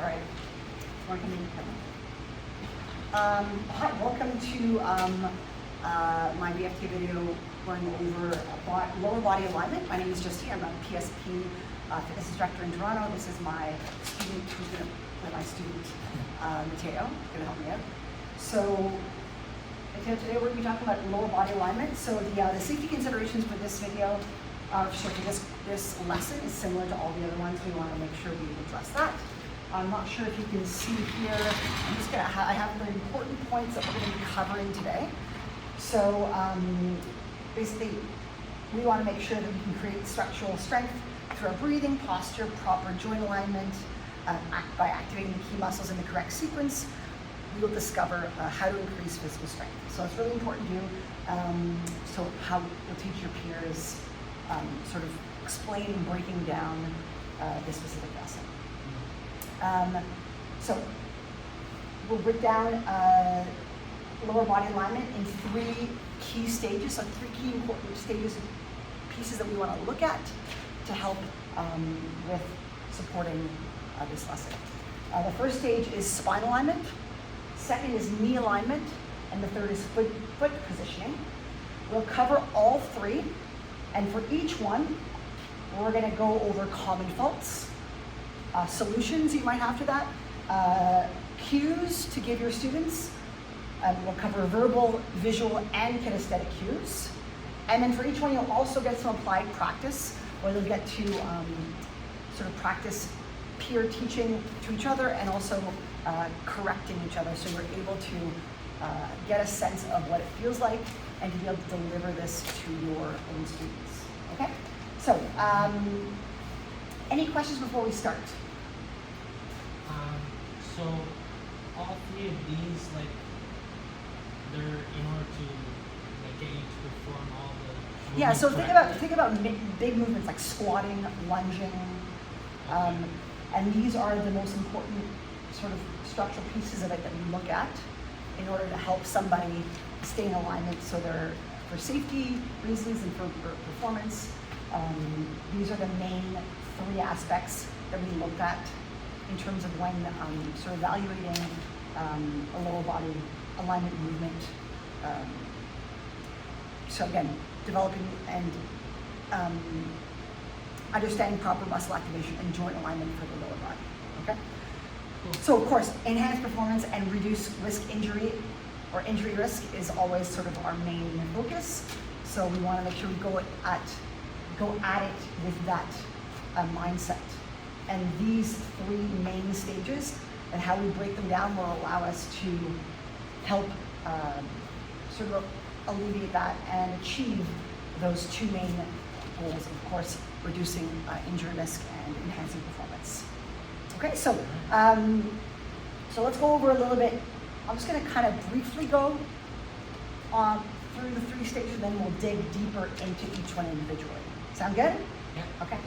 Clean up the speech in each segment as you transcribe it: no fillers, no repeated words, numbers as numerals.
right. Hi, welcome to my BFTA video going over lower body alignment. My name is Justine. I'm a PSP fitness instructor in Toronto. This is my student who's going to play my student, Mateo, going to help me out. So, Mateo, today we're going to be talking about lower body alignment. So the safety considerations for this video, for this lesson is similar to all the other ones. We want to make sure we address that. I'm not sure if you can see here. I'm just gonna I have the important points that we're going to be covering today. So basically, we want to make sure that we can create structural strength through our breathing, posture, proper joint alignment. By activating the key muscles in the correct sequence, we will discover how to increase physical strength. So it's really important to do. So how you'll teach your peers, sort of explaining, breaking down this specific lesson. So we'll break down lower body alignment in 3 key stages, so 3 key important stages, pieces that we want to look at to help with supporting this lesson. The first stage is spine alignment, second is knee alignment, and the third is foot positioning. We'll cover all 3, and for each one, we're going to go over common faults, solutions you might have to that, cues to give your students. We'll cover verbal, visual, and kinesthetic cues. And then for each one, you'll also get some applied practice, where you'll get to sort of practice peer teaching to each other and also correcting each other, so you're able to get a sense of what it feels like and to be able to deliver this to your own students. Okay? So, any questions before we start? So all 3 of these, like, they're in order to get you to perform all the Yeah. So think about big movements like squatting, lunging, and these are the most important sort of structural pieces of it that we look at in order to help somebody stay in alignment. So they're for safety reasons and for performance. These are the main 3 aspects that we looked at in terms of when sort of evaluating a lower body alignment movement. So again, developing and understanding proper muscle activation and joint alignment for the lower body. Okay. Cool. So of course, enhanced performance and reduce risk injury or injury risk is always sort of our main focus. So we want to make sure we go at it with that mindset. And these 3 main stages and how we break them down will allow us to help sort of alleviate that and achieve those 2 main goals, of course, reducing injury risk and enhancing performance. Okay, so let's go over a little bit. I'm just going to kind of briefly go through the 3 stages, and then we'll dig deeper into each one individually. Sound good? Yeah. Okay.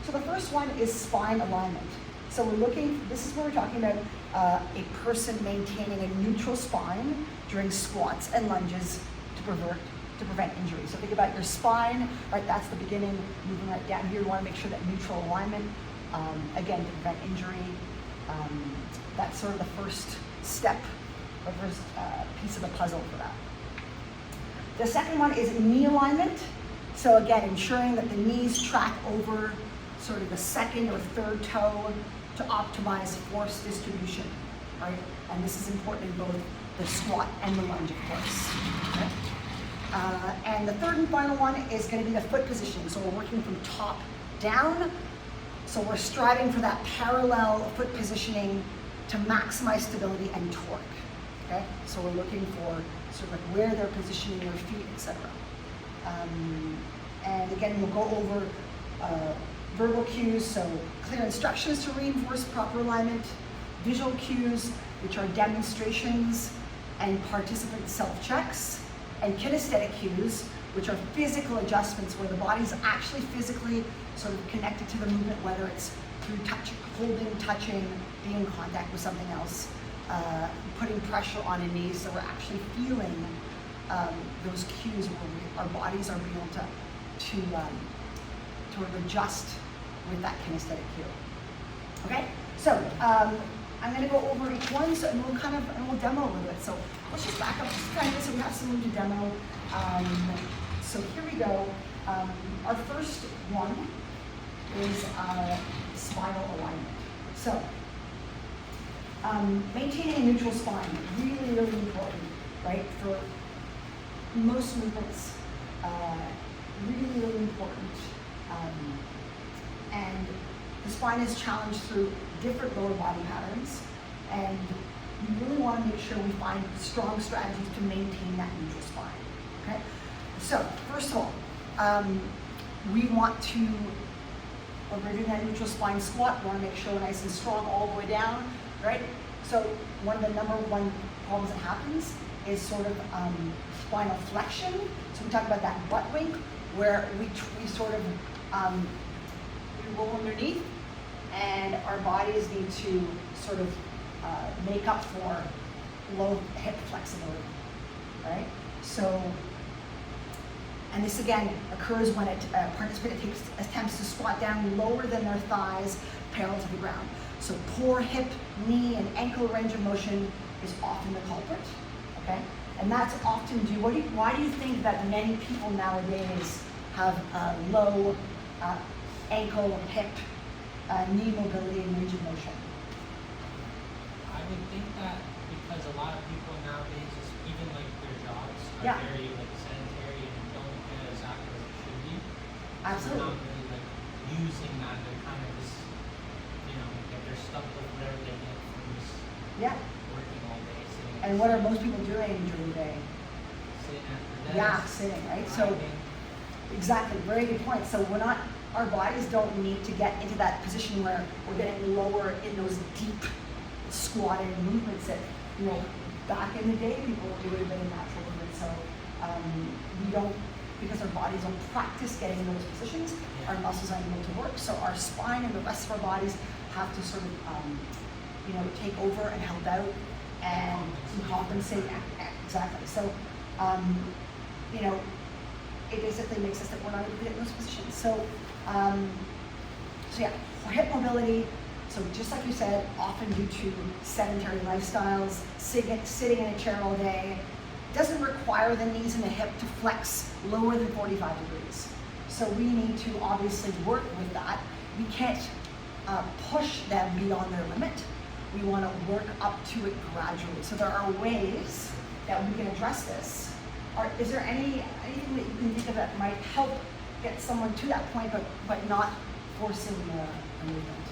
So the first one is spine alignment. So this is where we're talking about a person maintaining a neutral spine during squats and lunges to prevent injury. So think about your spine, right? That's the beginning, moving right down here. You want to make sure that neutral alignment, again, to prevent injury. That's sort of the first step, or first piece of the puzzle for that. The second one is knee alignment. So again, ensuring that the knees track over sort of the second or third toe to optimize force distribution, right? And this is important in both the squat and the lunge, of course. Okay? And the third and final one is going to be the foot positioning. So we're working from top down. So we're striving for that parallel foot positioning to maximize stability and torque. Okay? So we're looking for sort of like where they're positioning their feet, etc. And again, we'll go over verbal cues, so clear instructions to reinforce proper alignment, visual cues, which are demonstrations and participant self-checks, and kinesthetic cues, which are physical adjustments where the body's actually physically sort of connected to the movement, whether it's through holding, touching, being in contact with something else, putting pressure on a knee, so we're actually feeling those cues where our bodies are able to adjust with that kinesthetic cue. Okay, so I'm gonna go over each one, so, and we'll demo a little bit. So let's just back up just kind of so we have some room to demo. So here we go. Our first one is spinal alignment. So maintaining a neutral spine, really, really important, right? For most movements, really, really important. And the spine is challenged through different lower body patterns, and we really want to make sure we find strong strategies to maintain that neutral spine, okay? So, first of all, we want to, when we're doing that neutral spine squat, we want to make sure we're nice and strong all the way down, right? So, one of the number one problems that happens is sort of spinal flexion. So we talk about that butt wink, where we sort of we roll underneath, and our bodies need to sort of make up for low hip flexibility, right? So, and this again occurs when a participant attempts to squat down lower than their thighs parallel to the ground. So poor hip, knee, and ankle range of motion is often the culprit, okay? And that's often due, why do you think that many people nowadays have low ankle, hip, knee mobility, and range of motion? I would think that because a lot of people nowadays, even like their jobs are Yeah. very like sedentary and don't get exactly what it should be. So Absolutely. they're not really like using that. They're kind of just, like they're stuck with whatever they get from just Yeah. working all day, sitting. And what are most people doing during the day? Sitting at their desk. Yeah, sitting, right? So, driving. exactly, very good point. So our bodies don't need to get into that position where we're getting lower in those deep squatted movements that, back in the day, people were doing a bit of natural movement. So we don't, because our bodies don't practice getting in those positions, our muscles aren't able to work. So our spine and the rest of our bodies have to sort of, take over and help out and compensate. Exactly. So, it basically makes us that we're not able to get in those positions. So, hip mobility. So just like you said, often due to sedentary lifestyles, sitting in a chair all day, doesn't require the knees and the hip to flex lower than 45 degrees. So we need to obviously work with that. We can't push them beyond their limit. We want to work up to it gradually. So there are ways that we can address this. Is there anything that you can think of that might help get someone to that point, but not forcing the movement?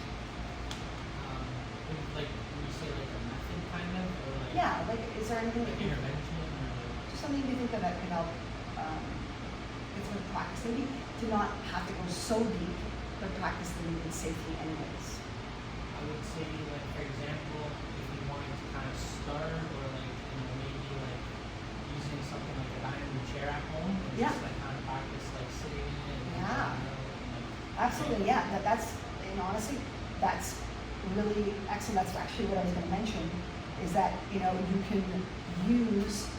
Like when you say like a method kind of, or like Yeah, like is there anything that you intervention or like just something you think of that can help get some practice, maybe to not have to go so deep, but practice the movement safely anyways? I would say like for example, if you wanted to kind of start or like maybe like using something like a dining room chair at home and Yeah. just like kind of practice like sitting in it and Yeah. like, Absolutely, yeah. And honestly, that's really excellent. That's actually what I was going to mention, is that you can use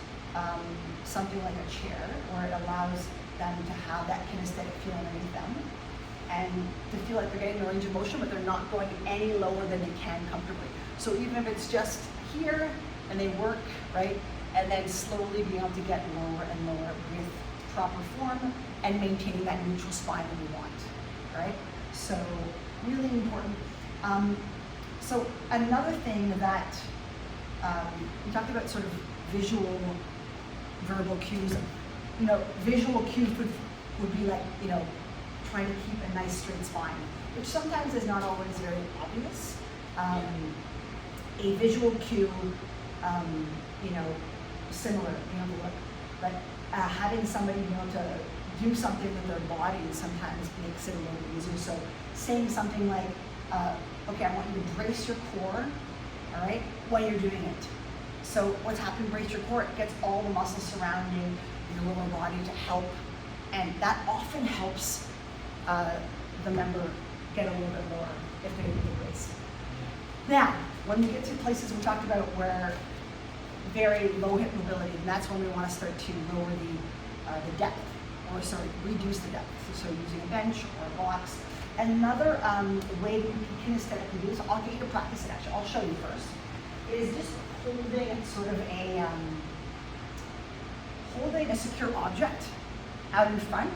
something like a chair where it allows them to have that kinesthetic feel underneath them, and to feel like they're getting the range of motion, but they're not going any lower than they can comfortably. So even if it's just here and they work, right, and then slowly being able to get lower and lower with proper form and maintaining that neutral spine that we want, right? So really important. So another thing that we talked about, sort of visual, verbal cues. Visual cues would be like, trying to keep a nice straight spine, which sometimes is not always very obvious. A visual cue, similar, but having somebody be able to do something with their body sometimes makes it a little bit easier. So saying something like, okay, I want you to brace your core, all right, while you're doing it. So what's happening, brace your core, it gets all the muscles surrounding your lower body to help, and that often helps the member get a little bit lower if they're able to brace. Now, when we get to places we talked about where very low hip mobility, and that's when we want to start to lower the depth, or reduce the depth. So using a bench or a box, Another way that you can kinesthetically do, so I'll get you to practice it actually, I'll show you first, is just holding sort of a, holding a secure object out in front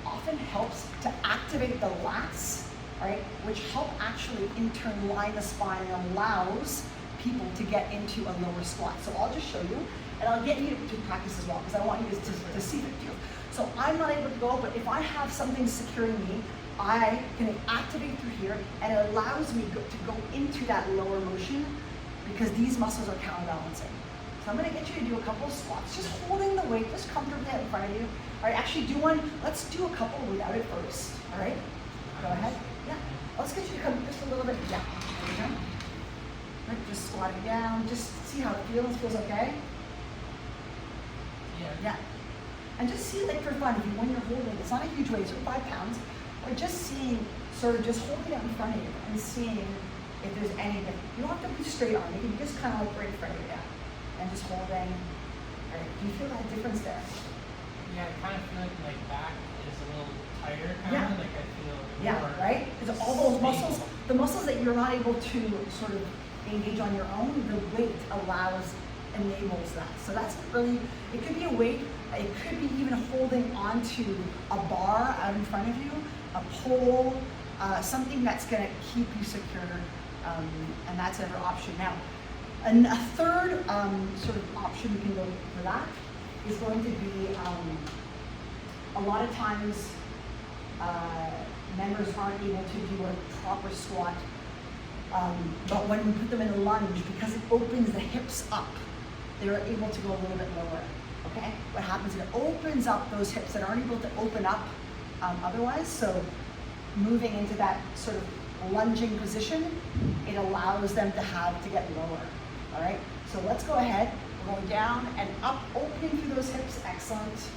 often helps to activate the lats, right, which help actually in turn line the spine and allows people to get into a lower squat. So I'll just show you, and I'll get you to practice as well, because I want you to see it too. So I'm not able to go, but if I have something securing me, I can activate through here, and it allows me to go into that lower motion because these muscles are counterbalancing. So I'm gonna get you to do a couple of squats, just holding the weight, just comfortably out in front of you. All right, actually do one, let's do a couple without it first, all right? Go ahead, yeah. Let's get you to come just a little bit down, there we go. Right, just squatting down, just see how it feels okay? Yeah. And just see, like for fun, if you, when you're holding, it's not a huge weight, so 5 pounds, or just seeing, sort of just holding it in front of you and seeing if there's anything. You don't have to be straight on, you can just kind of like right in front of you, yeah. And just holding. All right, do you feel that difference there? Yeah, I kind of feel like my back is a little tighter, kind Yeah. of, like I feel Yeah, more right? Because all those stable. muscles, the muscles that you're not able to sort of engage on your own, the weight enables that. So that's really, it could be a weight, it could be even holding onto a bar out in front of you, a pole, something that's gonna keep you secure, and that's another option. Now, a third sort of option you can go for that is going to be, a lot of times, members aren't able to do a proper squat, but when we put them in a lunge, because it opens the hips up, they're able to go a little bit lower, okay? What happens is it opens up those hips that aren't able to open up otherwise, so moving into that sort of lunging position, it allows them to get lower, all right? So let's go ahead, we're going down and up, opening through those hips, excellent.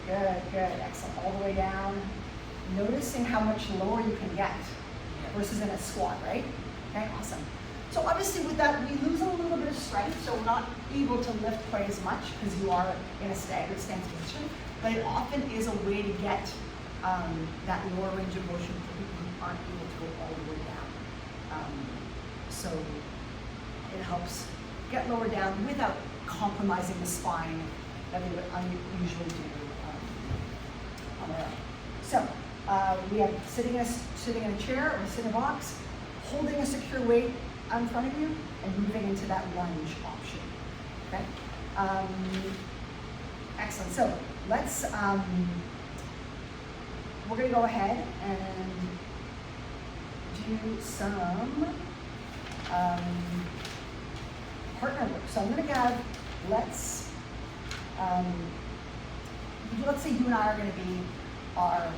Good, excellent, all the way down. Noticing how much lower you can get versus in a squat, right? Okay, awesome. So obviously with that, we lose a little bit of strength, so we're not able to lift quite as much because you are in a staggered stance position, but it often is a way to get that lower range of motion for people who aren't able to go all the way down. So it helps get lower down without compromising the spine that we would usually do on their own. So we have sitting in a chair or sitting in a box, holding a secure weight out in front of you, and moving into that lunge option. Okay. Excellent. So let's. We're going to go ahead and do some partner work. So I'm going to have, let's say you and I are going to be our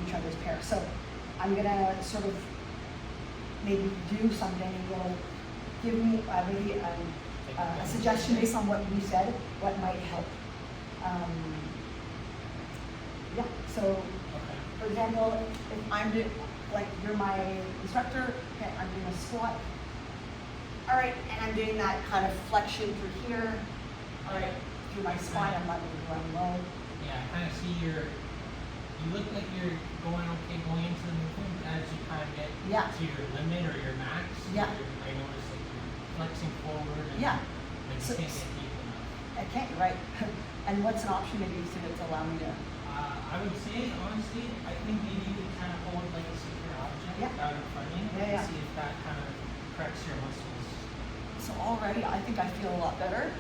each other's pair. So I'm going to sort of maybe do something, and you'll give me maybe a suggestion based on what you said, what might help. Yeah, so for example, if I'm doing, like you're my instructor, okay, I'm doing a squat. All right, and I'm doing that kind of flexion through here. All right, through my spine, I'm not going to run low. Yeah, I kind of see you look like you're going into the movement as you kind of get to your limit or your max. Yeah. I notice like you're flexing forward and Yeah. like you So- can't get deep enough. I can't, right? And what's an option maybe to allow me to? I would say, honestly, I think maybe you can kind of hold like a secure object out in front of you and see if that kind of corrects your muscles. So already, I think I feel a lot better.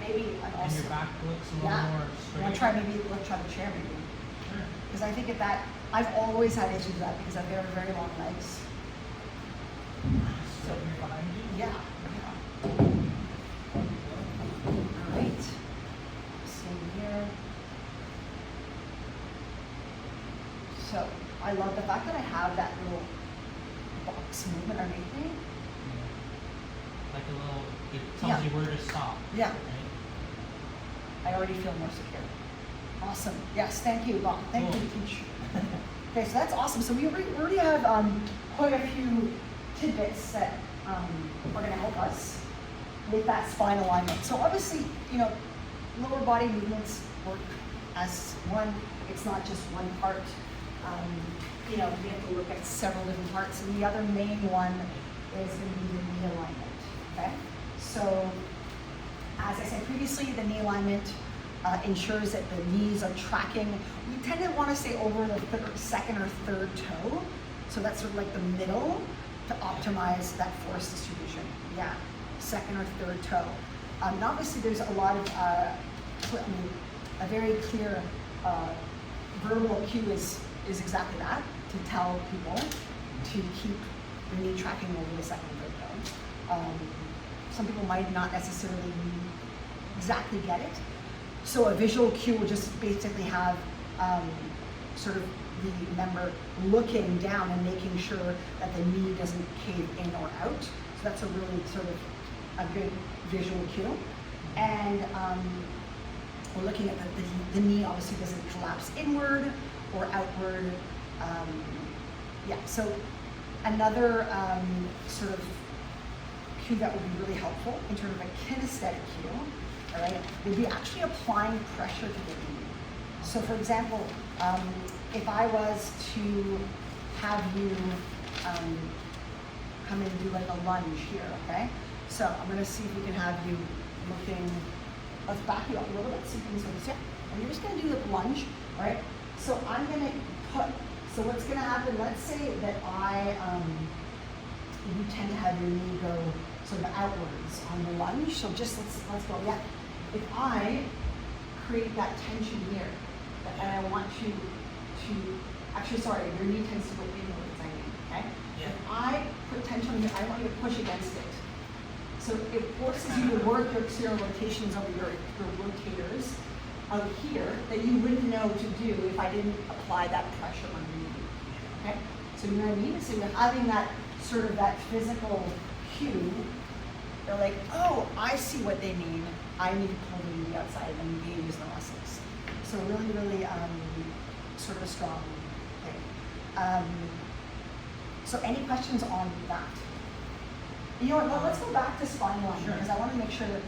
Maybe I'm And also. your back looks a little more straight. Let's try the chair maybe. Sure. Because I think I've always had issues with that because I've very, very long legs. So you're behind you? Yeah. All right. Same here. So I love the fact that I have that little box movement underneath me. Like a little, it tells you where to stop. Yeah. Right? I already feel more secure. Awesome. Yes, thank you, Bob. Thank you, teacher. Okay, so that's awesome. So we already have quite a few tidbits that are going to help us with that spine alignment. So obviously, lower body movements work as one. It's not just one part. you know, we have to look at several different parts, and the other main one is going to be the knee alignment, okay? So, as I said previously, the knee alignment ensures that the knees are tracking. We tend to want to say over the second or third toe, so that's sort of like the middle to optimize that force distribution. Yeah, second or third toe. And obviously, there's a lot of, a very clear verbal cue is exactly that, to tell people to keep the knee tracking over the second or third toe. Some people might not necessarily exactly get it. So a visual cue will just basically have sort of the member looking down and making sure that the knee doesn't cave in or out. So that's a really sort of a good visual cue. And we're looking at the knee obviously doesn't collapse inward or outward. Yeah, so another sort of cue that would be really helpful in terms of a kinesthetic cue, all right, would be actually applying pressure to the knee. So for example, if I was to have you come and do like a lunge here, okay? So I'm gonna see if we can have you looking, let's back you up a little bit so you can sort of sit. And you're just gonna do the lunge, all right? So I'm gonna put, so what's gonna happen, let's say that you tend to have your knee go sort of outwards on the lunge. So just let's go, yeah. If I create that tension here, and I want you to, actually sorry, your knee tends to go inwards, I mean, okay? Yeah. If I put tension here, I want you to push against it. So it forces you to work your external rotations over your rotators out here that you wouldn't know to do if I didn't apply that pressure on your knee, okay? So you know what I mean? So you're having that sort of that physical cue. They're like, oh, I see what they mean. I need to pull the knee outside and engage the muscles. So really, really sort of a strong thing. So any questions on that? You know what, well, let's go back to spine alignment, Sure. because I want to make sure that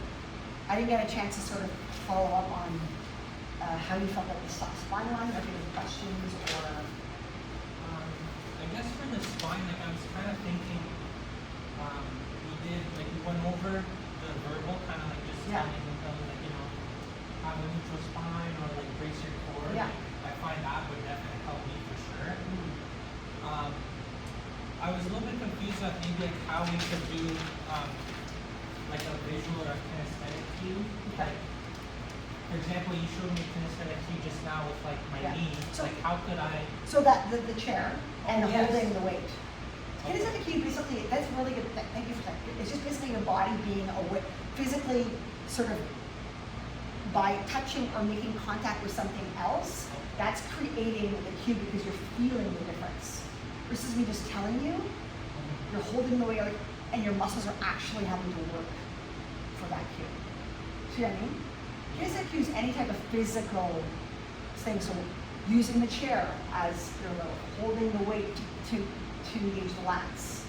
I didn't get a chance to sort of follow up on how you felt about the spine alignment, if you have questions or... I guess for the spine, like I was kind of thinking, we went over the verbal, kind of like just Yeah. telling them, like, you know, have a neutral spine or like brace your core. Yeah. Like, I find that would definitely help me for sure. I was a little bit confused at maybe like how we could do like a visual or a kinesthetic cue. Okay. Like, for example, you showed me kinesthetic cue just now with like my Yeah. knee. So- like how could I? So that the chair and Yes. holding the weight. Okay. Kinesthetic cue basically, that's really good. Thank you for that. It's just basically your body being aware, physically sort of by touching or making contact with something else, that's creating the cue because you're feeling the difference. Versus me just telling you, you're holding the weight and your muscles are actually having to work for that cue. See what I mean? Kinesthetic cue is any type of physical thing. So using the chair as your little, holding the weight to engage the lats.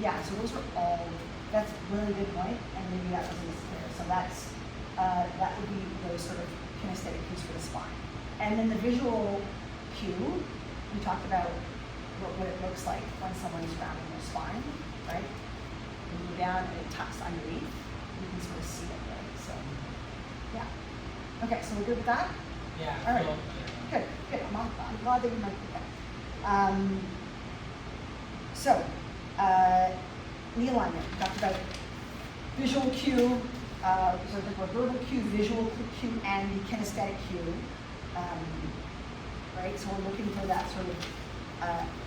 Yeah, so those are all, that's a really good point, and maybe that wasn't as clear. So that's, that would be those sort of kinesthetic cues for the spine. And then the visual cue, we talked about what it looks like when someone's rounding their spine, right? You go down and it tucks underneath. You can sort of see it, right? So, yeah. Okay, so we're good with that? Yeah. All right. so, Good, good. I'm glad that you might be that. So, knee alignment. We talked about visual cue, so the verbal cue, visual cue, and the kinesthetic cue. Right, so we're looking for that sort of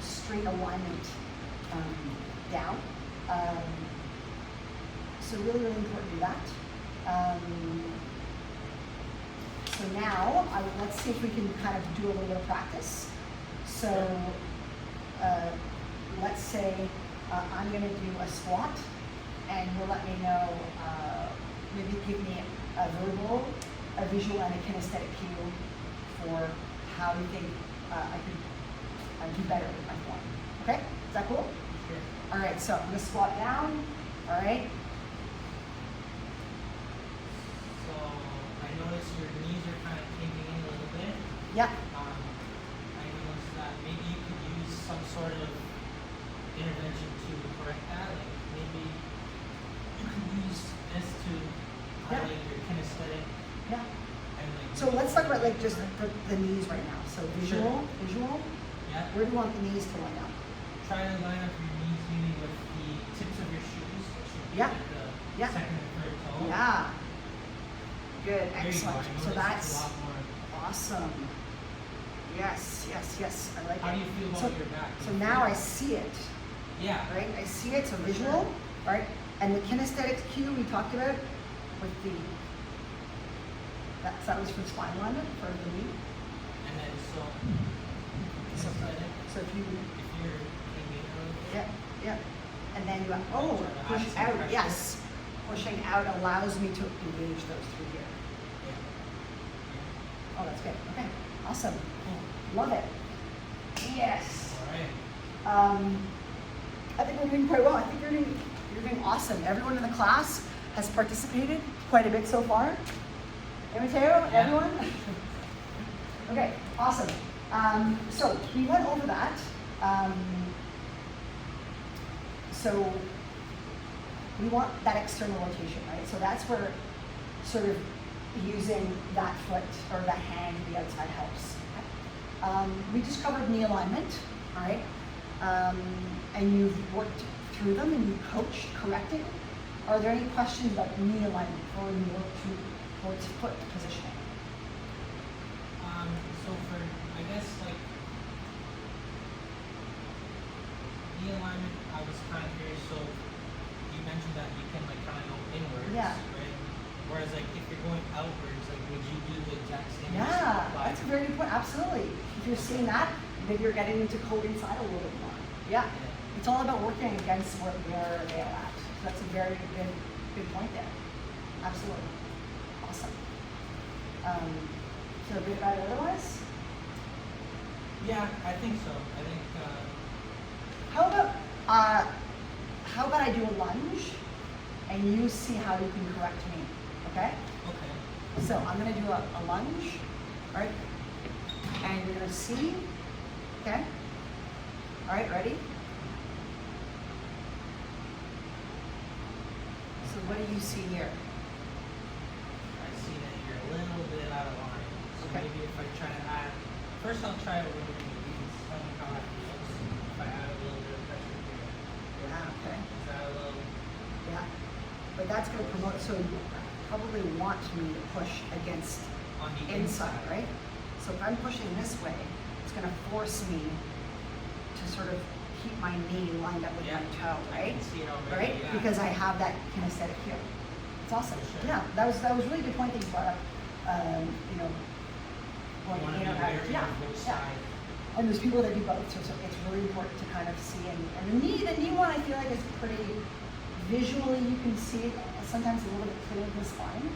straight alignment down. So really, really important to do that. So now, let's see if we can kind of do a little bit of practice. So let's say I'm going to do a squat, and you'll let me know, maybe give me a verbal, a visual, and a kinesthetic cue for how you think I could do better with my form. Okay? Is that cool? Sure. All right, so I'm going to squat down. All right? So I notice your knees are kind of caving in a little bit. Yeah. I noticed that maybe you intervention to correct that? Like maybe you can use this to highlight your kinesthetic Yeah. and like. So let's talk about like just the knees right now. So visual, visual. Yeah. Where do you want the knees to line up? Try to line up your knees maybe with the tips of your shoes. It should be Yeah. like the Yeah. second and third toe. Yeah. Good. There you go. Excellent. I noticed So it's that's a lot more. awesome. Yes, yes, yes. I like How it. do you feel about So, your back? so now I see it, Yeah. right? I see it. So visual, right? And the kinesthetic cue we talked about with the that was for spine alignment for the knee. And then so So, kinesthetic, so if you if you're hanging out. yeah, yeah. And then you push Add some out. pressure. Yes. Pushing out allows me to engage those through here. Yeah. Oh, that's good. Okay. Awesome. Cool. Love it. Yes. All right. I think we're doing quite well. I think you're doing awesome. Everyone in the class has participated quite a bit so far. Hey, Mateo, Yeah. everyone? Okay, awesome. So we went over that. So we want that external rotation, right? So that's where sort of using that foot or the hand to the outside helps. Okay? We just covered knee alignment, all right? And you've worked through them and you coached, corrected. Are there any questions about knee alignment before we work towards foot positioning? So for, I guess like knee alignment, I was kind of curious. So you mentioned that you can like kind of go inwards, Yeah. right? Whereas like if you're going outwards, like would you do the exact same? as Yeah, applied? that's a very good point. Absolutely. If you're seeing that, maybe you're getting into code inside a little bit more. Yeah. It's all about working against where they are at. So that's a very good point there. Absolutely. Awesome. So a bit about it otherwise? Yeah, I think so. I think. How about I do a lunge and you see how you can correct me, okay? Okay. So I'm gonna do a lunge, right? And you're gonna see, okay? All right, ready? So what do you see here? I see that you're a little bit out of line. So Okay. maybe if I try to add, first I'll try a little bit. You can tell me how that feels. If I add a little bit of pressure here, Yeah, okay. is that a little? Yeah. But that's gonna promote, so you probably want me to push against On the inside, right? So if I'm pushing this way, it's gonna force me to sort of keep my knee lined up with Yeah. my toe, I right? can see it already. Right? Yeah. Because I have that kinesthetic here. It's awesome. For sure. Yeah, that was a really good point that you brought up. You Going want to in be or out. wary Yeah, of which yeah. side. And there's people that do both, so it's really important to kind of see. And the knee one I feel like is pretty visually. You can see it sometimes a little bit clearer than the spine.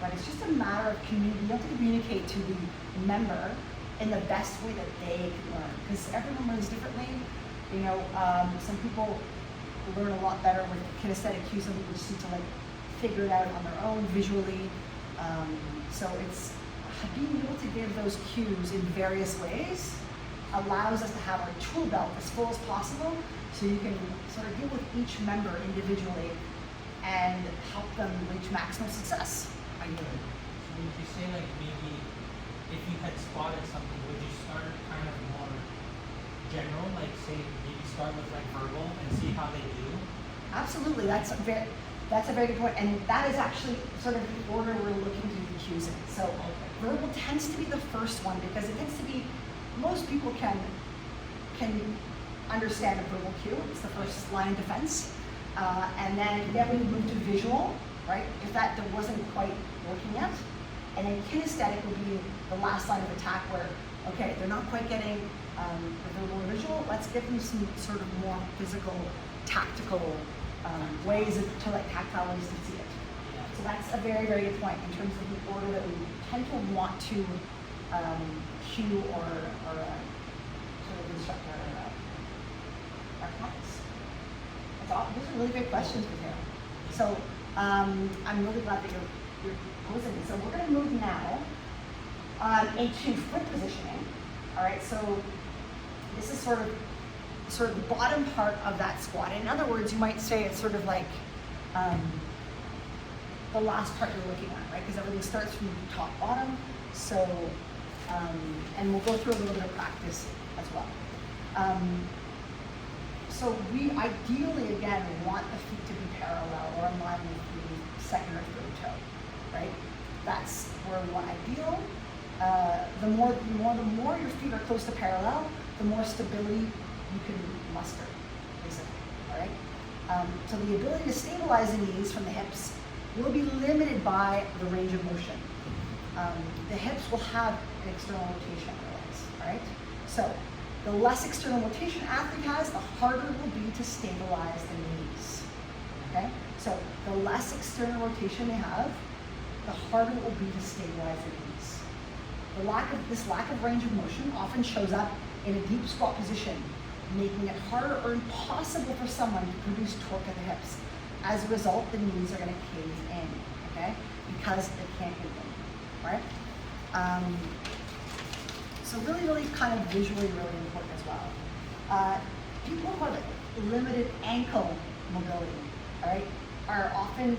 But it's just a matter of you have to communicate to the member in the best way that they can learn, because everyone learns differently. Some people learn a lot better with kinesthetic cues. Some people just need to like figure it out on their own visually. So it's being able to give those cues in various ways allows us to have our tool belt as full as possible, so you can sort of deal with each member individually and help them reach maximum success. I get it. So would you say like maybe if you had spotted something, would you start kind of more general, like say maybe start with like verbal and see how they do? Absolutely, that's a very good point, and that is actually sort of the order we're looking to do the cues in. So verbal tends to be the first one because it tends to be most people can understand a verbal cue. It's the first line of defense, and then we move to visual, right? If that wasn't quite working yet, and then kinesthetic would be the last line of attack where okay, they're not quite getting the verbal or visual. Let's give them some sort of more physical, tactical ways to like tactile ways to see it. So that's a very, very good point in terms of the order that we tend to want to cue or sort of instruct our clients. Those are really great questions, Mateo. So I'm really glad that you're posing. So we're going to move now into foot positioning. All right, so this is sort of sort of the bottom part of that squat. In other words, you might say it's sort of like the last part you're looking at, right? Because everything starts from top bottom. So, and we'll go through a little bit of practice as well. So we ideally, again, want the feet to be parallel or in line with the second or third toe, right? That's where we want ideal. The more your feet are close to parallel, the more stability you can muster, basically, all right? So the ability to stabilize the knees from the hips will be limited by the range of motion. The hips will have an external rotation otherwise, all right? So the less external rotation an athlete has, the harder it will be to stabilize the knees, okay? So the less external rotation they have, the harder it will be to stabilize the knees. This lack of range of motion often shows up in a deep squat position, making it harder or impossible for someone to produce torque at the hips. As a result, the knees are going to cave in, okay? Because they can't hit them, right? So really kind of visually really important as well. People who have limited ankle mobility, all right, are often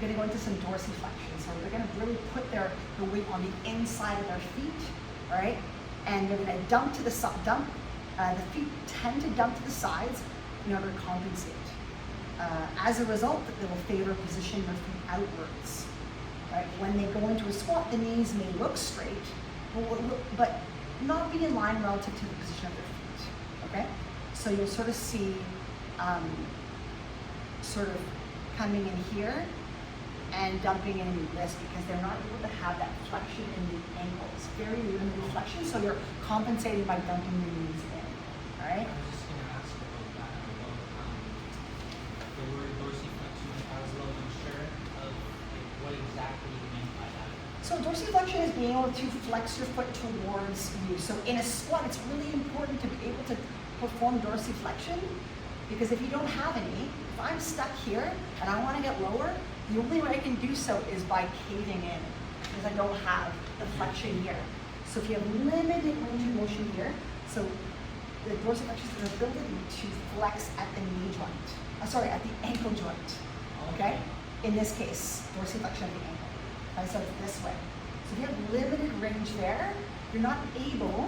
going to go into some dorsiflexion. So they're going to really put the weight on the inside of their feet, all right? And they're going to dump to the side. The feet tend to dump to the sides in order to compensate. As a result, they will favor positioning their feet outwards. Right? When they go into a squat, the knees may look straight, but not be in line relative to the position of their feet. Okay? So you'll sort of see, sort of coming in here and dumping in this because they're not able to have that flexion in the ankles. Very limited flexion, so you're compensating by dumping the knees in. All right? I was just going to ask about that, about the word dorsiflexion. I was a little unsure of like, what exactly you mean by that. So dorsiflexion is being able to flex your foot towards you. So in a squat, it's really important to be able to perform dorsiflexion because if you don't have any, if I'm stuck here and I want to get lower, the only way I can do so is by caving in because I don't have the flexion here. So if you have limited range of motion here, so the dorsiflexion is the ability to flex at the knee joint. At the ankle joint. Okay? In this case, dorsiflexion of the ankle. Right? So it's this way. So if you have limited range there, you're not able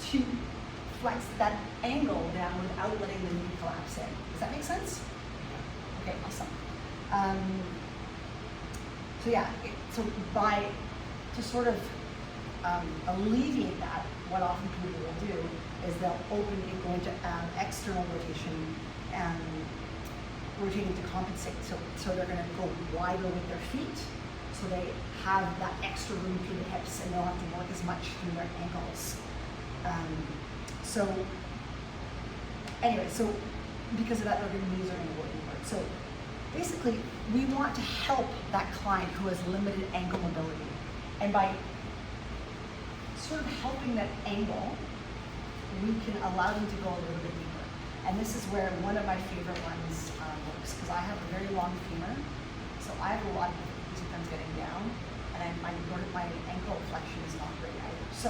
to flex that angle down without letting the knee collapse in. Does that make sense? Okay, awesome. So yeah, to sort of alleviate that, what often people will do is they'll open it, go into external rotation and rotating to compensate. So they're going to go wider with their feet, so they have that extra room through the hips and they don't have to work as much through their ankles. So anyway, so because of that, their knees are going to work more. So basically, we want to help that client who has limited ankle mobility. And by sort of helping that angle, we can allow them to go a little bit deeper. And this is where one of my favorite ones works, because I have a very long femur. So I have a lot of difficulty sometimes getting down, and my ankle flexion is not great either. So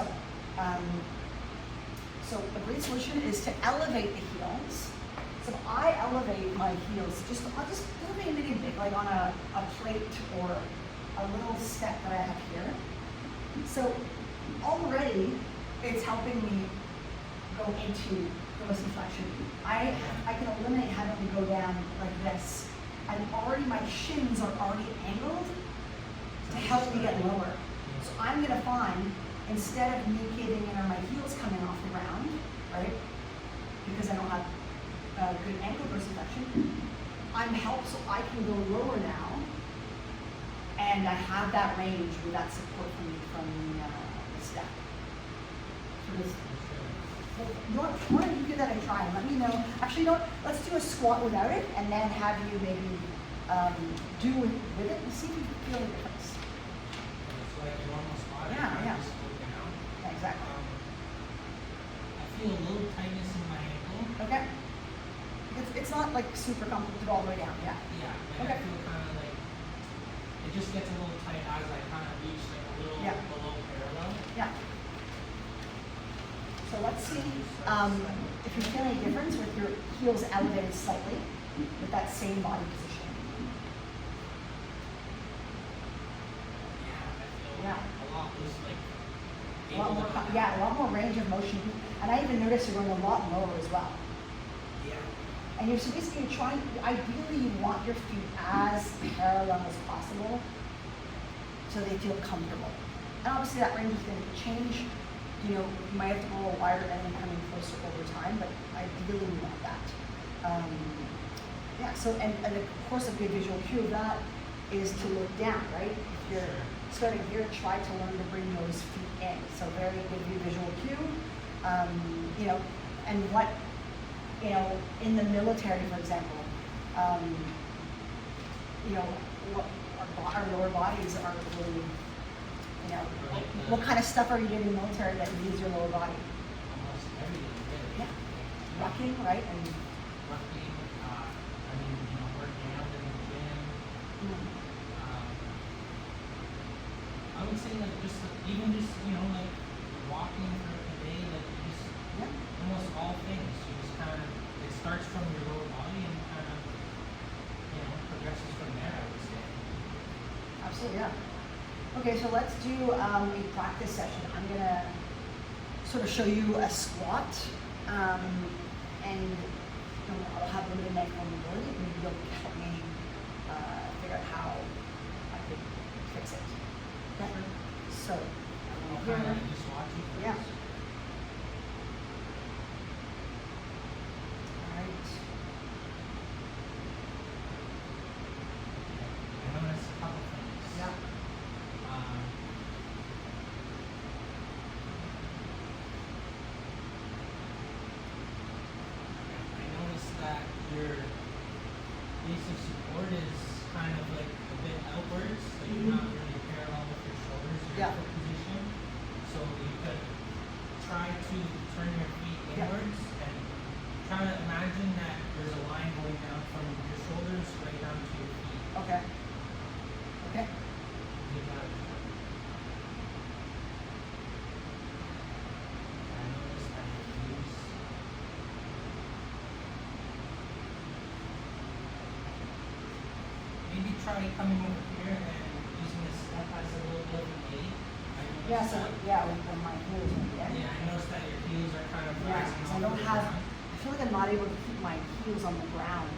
a great solution is to elevate the heels. So if I elevate my heels, I'll just elevate a little bit, like on a plate or a little step that I have here. So already it's helping me go into dorsiflexion. I can eliminate having to go down like this. And already my shins are already angled to help me get lower. So I'm gonna find, instead of me caving in or my heels coming off the ground, right? Because I don't have good ankle dorsiflexion, I'm helped so I can go lower now, and I have that range with that support from the step. So why don't you give that a try and let me know. Actually, let's do a squat without it, and then have you maybe do with it and see if you feel the difference. It's like a normal squat. Yeah. Just open out. Yeah, exactly. I feel a little tightness in my ankle. Okay. It's not like super comfortable all the way down, yeah? Yeah, Okay. I feel kind of like, it just gets a little tight as I kind of reach like a little below parallel. Yeah. So So let's see if you're feeling a difference with your heels elevated slightly with that same body position. Yeah. A lot was like A lot able more, to- yeah, a lot more range of motion. And I even noticed you're going a lot lower as well. Yeah. And you're so basically trying, ideally you want your feet as parallel as possible so they feel comfortable. And obviously that range is going to change. You know, you might have to go a little wider and then coming closer over time, but ideally we want that. Yeah, so, and of course a good visual cue of that is to look down, right? If you're starting here, try to learn to bring those feet in. So very good visual cue. You know, and what, you know, in the military, for example, you know, what our lower bodies are really, you know, what kind of stuff are you doing in the military that needs your lower body? Almost everything, really. Yeah. Rocking, right? And Roughly, I mean, you know, working out in the gym. I would say like just even just, you know, like walking for a day, like you just yeah. almost all things. You just kind of, it starts from your lower body and kind of, you know, progresses from there, I would say. Absolutely, yeah. Okay, so let's do a practice session. I'm gonna sort of show you a squat, and you know, I'll have limited neck mobility. Maybe you'll help me figure out how I could fix it. Okay. So, I'll here, kind of just watch you first. yeah. All right. I noticed a couple things. Yeah. I noticed that your base of support is kind of like a bit outwards, like you're not really parallel with your shoulders or Yeah. your foot position. So you could try to turn your feet Yeah. inwards and try to imagine that there's a line going down from your shoulders right down to your feet. Okay. Okay. You got it. I noticed that your knees. Maybe try coming over here and using this step as a little bit of an aid. I noticed Yeah. So that. yeah, when my heels are in. Yeah, I noticed that your heels are kind of Yeah, rising because off I don't the have, ground. I feel like I'm not able to keep my heels on the ground.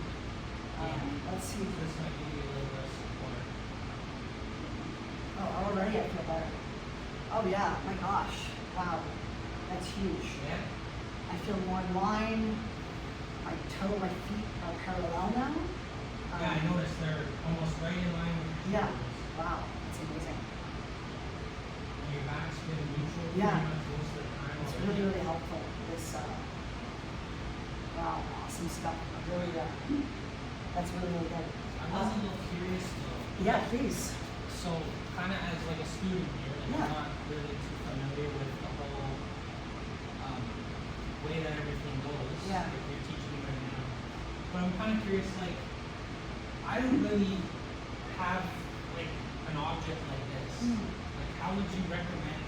Let's see. This might give you a little bit of support. Oh, already I feel better. Oh yeah, my gosh. Wow. That's huge. Yeah? I feel more in line. My feet are parallel now. Yeah, I noticed they're almost right in line with your Yeah. shoulders. Wow, that's amazing. And your back's been neutral Yeah. pretty much most of the time It's already. really, really helpful. This, wow, awesome stuff. Really, that's really, really good. I was a little curious though. Yeah, please. So, kind of as like a student here, like Yeah. I'm not really too familiar with the whole way that everything goes. Yeah. Like you're teaching me right now. But I'm kind of curious, like, I don't really have like an object like this. Like, how would you recommend,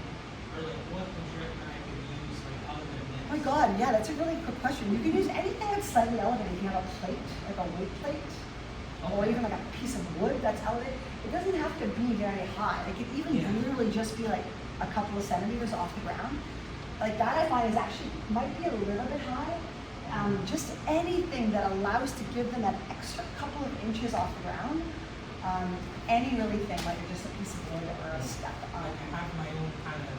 or like, what would you recommend I could use, like, other than this? Oh my God, yeah, that's a really good question. You can use anything that's slightly elevated. If you have a plate, like a weight plate, or even like a piece of wood that's elevated, it doesn't have to be very high. It could even Yeah. literally just be like a couple of centimeters off the ground. Like that I find is actually, might be a little bit high. Just anything that allows to give them that extra couple of inches off the ground. Any really thing, like just a piece of wood or a step. Like, I have my own kind of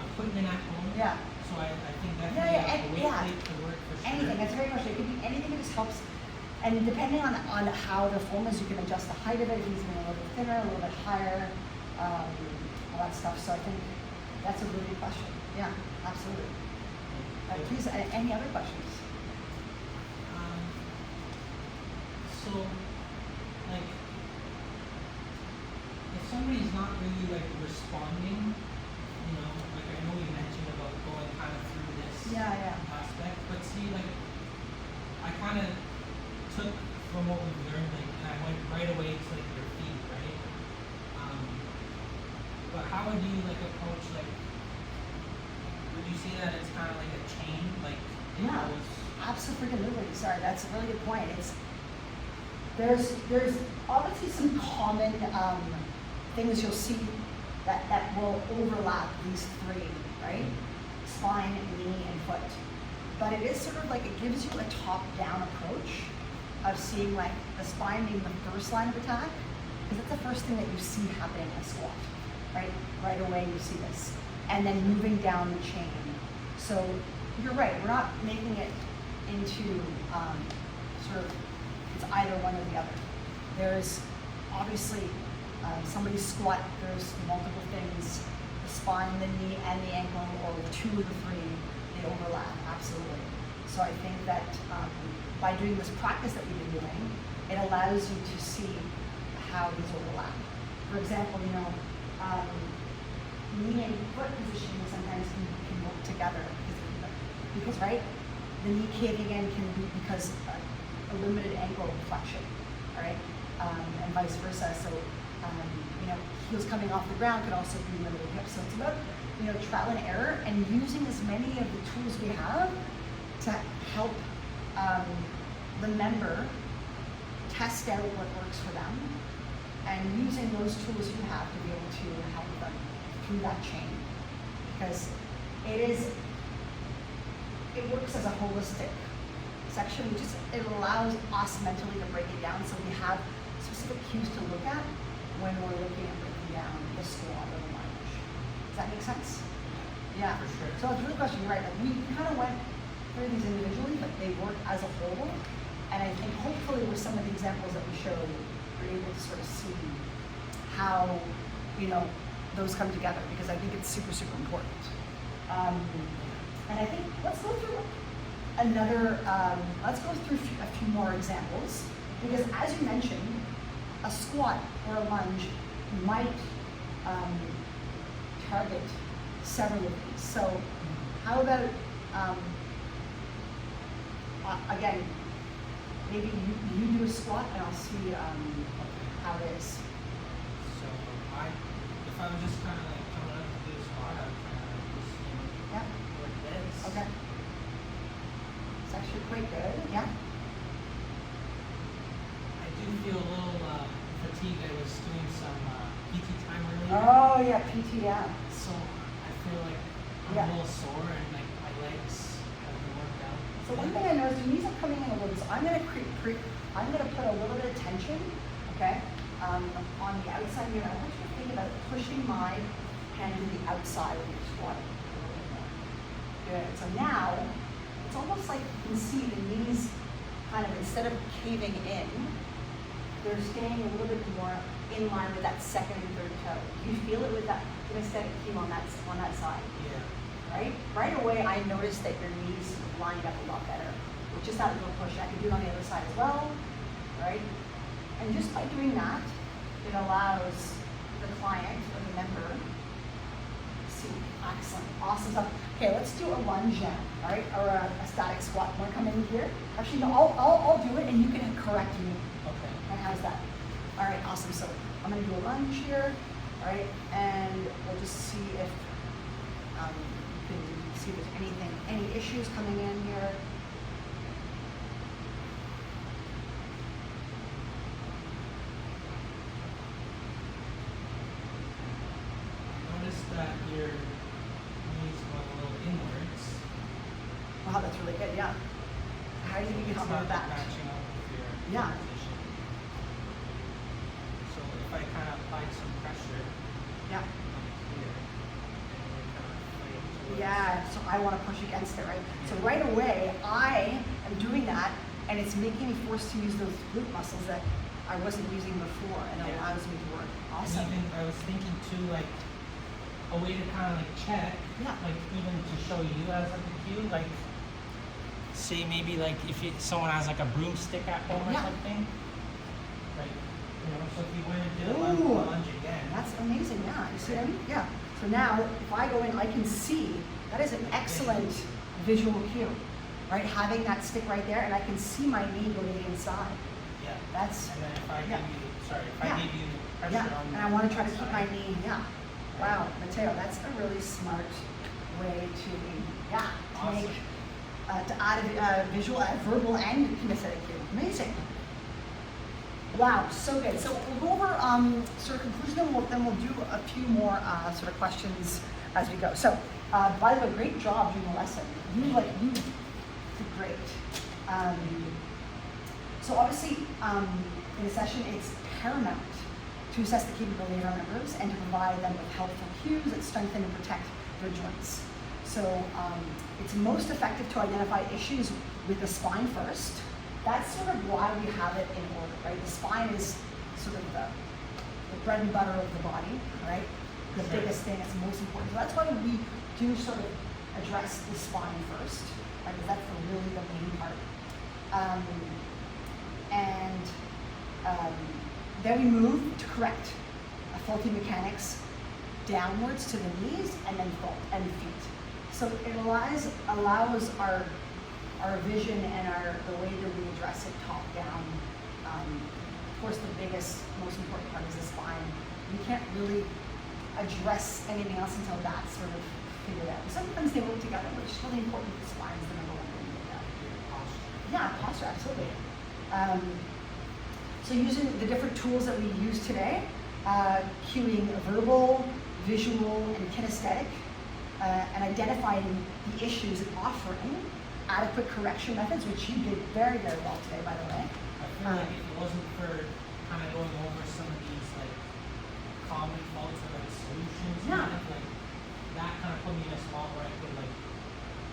equipment at home. Yeah. So I think Yeah, definitely yeah, a weight yeah. plate could work for sure. Anything, that's very much, it could be anything that just helps. And depending on how the foam is, you can adjust the height of it, if it's a little bit thinner, a little bit higher, all that stuff. So I think that's a really good question. Yeah, absolutely. Please, any other questions? So, like, if somebody's not really like responding, you know, like I know you mentioned about going kind of through this Yeah. aspect, but see, like, I kind of took from what we've learned, like, and I went right away to like your feet, right? But how would you like approach like would you say that it's kind of like a chain, like it Yeah. goes? Absolutely. Sorry, that's a really good point. There's obviously some common things you'll see that will overlap these three, right? Spine, knee, and foot. But it is sort of like it gives you a top-down approach of seeing like the spine being the first line of attack, because that's the first thing that you see happening in a squat, right? Right away you see this. And then moving down the chain. So you're right, we're not making it into sort of, it's either one or the other. There's obviously somebody's squat, there's multiple things, the spine, the knee, and the ankle, or two of the three, they overlap, absolutely. So I think that by doing this practice that we've been doing, it allows you to see how these overlap. For example, knee and foot positioning sometimes can work together because right, the knee caving in can be because a limited ankle flexion, right, and vice versa. So heels coming off the ground could also be limited hips. So it's about trial and error and using as many of the tools we have to help the member test out what works for them, and using those tools you have to be able to help them through that chain, because it works as a holistic section. It allows us mentally to break it down, so we have specific cues to look at when we're looking at breaking down the squat or the lunge. Does that make sense? Yeah. For sure. So it's a really question. You're right. Like we kind of went through these individually, but they work as a whole. And I think hopefully with some of the examples that we showed, you're able to sort of see how those come together, because I think it's super, super important. And I think let's go through a few more examples, because as you mentioned, a squat or a lunge might target several of these. So how about, again, maybe you do a squat and I'll see how it is. So if I'm just kind of like coming up to do a squat, I'm kind of just like this. Okay. It's actually quite good. Yeah. I do feel a little fatigued. I was doing some PT time earlier. Oh yeah, PT. Yeah. So I feel like I'm a little sore and like my legs have been worked out. So one thing I noticed, your knees are coming in a little bit. So I'm gonna I'm gonna put a little bit of tension, okay, on the outside here. I want you to think about pushing my hand to the outside of your squat a little bit more. Good. So now it's almost like you can see the knees kind of, instead of caving in, they're staying a little bit more in line with that second and third toe. Do you feel it with that kinesthetic cue on that side? Yeah. Right? Right away, I noticed that your knees lined up a lot better, with just that little push. I could do it on the other side as well, right? And just by doing that, it allows the client or the member to see. Excellent, awesome stuff. Okay, let's do a lunge now, all right, or a static squat. Want to come in here? Actually, no, I'll do it, and you can correct me. Okay. And how's that? All right, awesome. So I'm going to do a lunge here, all right, and we'll just see if you can see if there's any issues coming in here. Notice that your knees going a little inwards. Wow, that's really good. Yeah. How do you It's come not about that? matching up with your Yeah. position. So if I kind of apply some pressure Yeah. here, and we're kind of fighting towards. Yeah. So I want to push against it, right? So right away, I am doing that, and it's making me forced to use those glute muscles that I wasn't using before, and it Yeah. allows me to work. And Awesome. even I was thinking too, like a way to kind of like check, Yeah. like even to show you as like a cue, like say maybe like if someone has like a broomstick at home or Yeah. something, like so if you went and did a Ooh. lunge again, That's amazing. Yeah. You see what I mean? Yeah. So now, if I go in, I can see. That is an excellent visual cue, right? Having that stick right there, and I can see my knee go to the inside. yeah. That's And then if I Yeah. give you, if Yeah. I give you pressure yeah. on And I want to try to that keep side, my knee. Yeah. Wow, Mateo, that's a really smart way to Awesome. make to add visual, verbal, and kinesthetic cue. Amazing. Wow, so good. So we'll go over sort of conclusion, then we'll do a few more sort of questions as we go. So, by the way, great job doing the lesson. You did great. So obviously, in a session, it's paramount to assess the capability of our members and to provide them with helpful cues that strengthen and protect their joints. So it's most effective to identify issues with the spine first. That's sort of why we have it in order, right? The spine is sort of the bread and butter of the body, right? The biggest thing, it's most important. So that's why we do sort of address the spine first, right? Because that's really the main part. Then we move to correct faulty mechanics downwards to the knees and then feet. So it allows our vision and the way that we address it top down. Of course, the biggest, most important part is the spine. We can't really address anything else until that's sort of figured out. Sometimes they work together, but it's really important that the spine is the number one thing to look at. Yeah, posture, absolutely. So using the different tools that we use today, cueing verbal, visual, and kinesthetic, and identifying the issues and offering adequate correction methods, which you did very, very well today, by the way. I feel like if it wasn't for kind of going over some of these like common faults or like solutions, Yeah. kind of like that kind of put me in a spot where I could like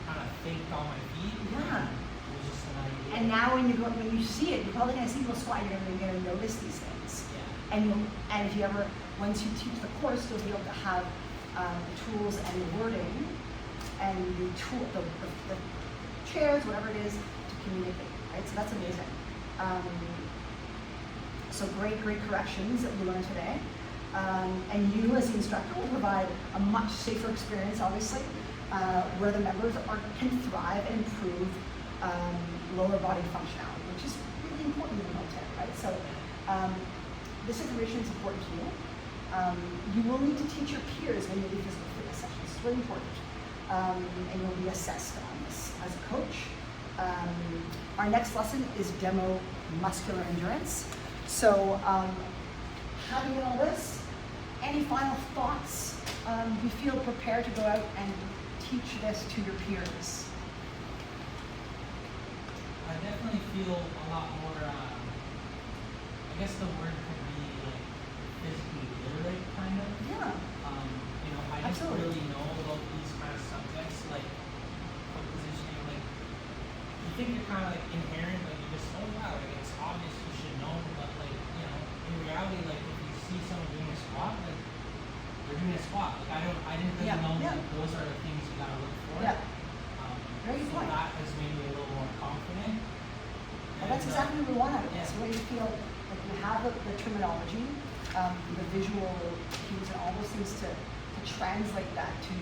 kind of think on my feet. Yeah. And it was just an idea. And now when you see it, you're probably gonna see people squat, you're gonna notice these things. Yeah. And if you ever, once you teach the course, you'll be able to have the tools and the wording and the chairs, whatever it is, to communicate, right? So that's amazing. So great corrections that we learned today. And you as the instructor will provide a much safer experience, obviously, where the members can thrive and improve lower body functionality, which is really important in the military, right? So this information is important to you. You will need to teach your peers when you do physical fitness sessions. It's really important. And you'll be assessed on this as a coach. Our next lesson is demo muscular endurance. So having all this, any final thoughts? Do you feel prepared to go out and teach this to your peers? I definitely feel a lot more, I guess the word could be like physically literate, kind of. Yeah. I just Absolutely. really know about these kind of subjects, like foot positioning, like you think you're kind of like inherent, like you just, oh wow, like it's obvious you should know, but like, in reality, like if you see someone doing a squat, like they're doing a squat. Like I didn't really know that those are the things you gotta look for. Yeah. Very good So point. that has made me a little more confident. Well, that's exactly what we want out of this. Yeah. Where you feel like you have the terminology, the visual cues, and all those things to translate that to,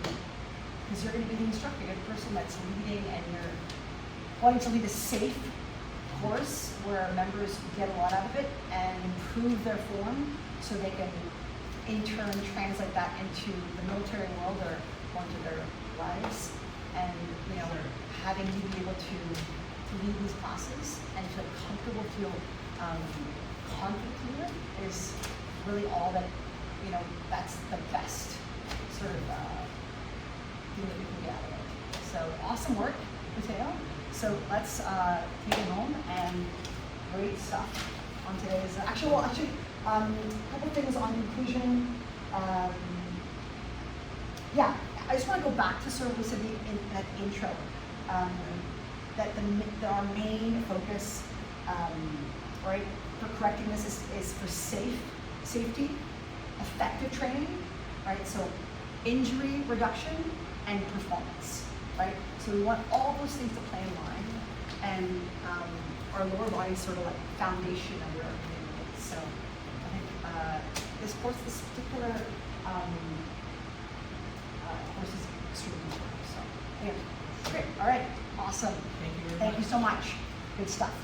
because you're going to be the instructor, you're the person that's leading, and you're wanting to lead a safe course where members get a lot out of it and improve their form so they can in turn translate that into the military world or onto their lives. And having you be able to lead these classes and feel comfortable, feel confident in it is really all that, that's the best sort of thing that we can get out of it. So awesome work, Mateo. So let's take it home, and great stuff on today's, a couple things on conclusion. I just want to go back to sort of what we said at the intro, that our main focus, right, for correcting this is for safety, effective training, right? So injury reduction and performance, right? So we want all those things to play in line, and our lower body is sort of like foundation of where everything is. So I think this particular course is extremely important. So anyway, great. All right, awesome. Thank you very much. Thank you so much. Good stuff.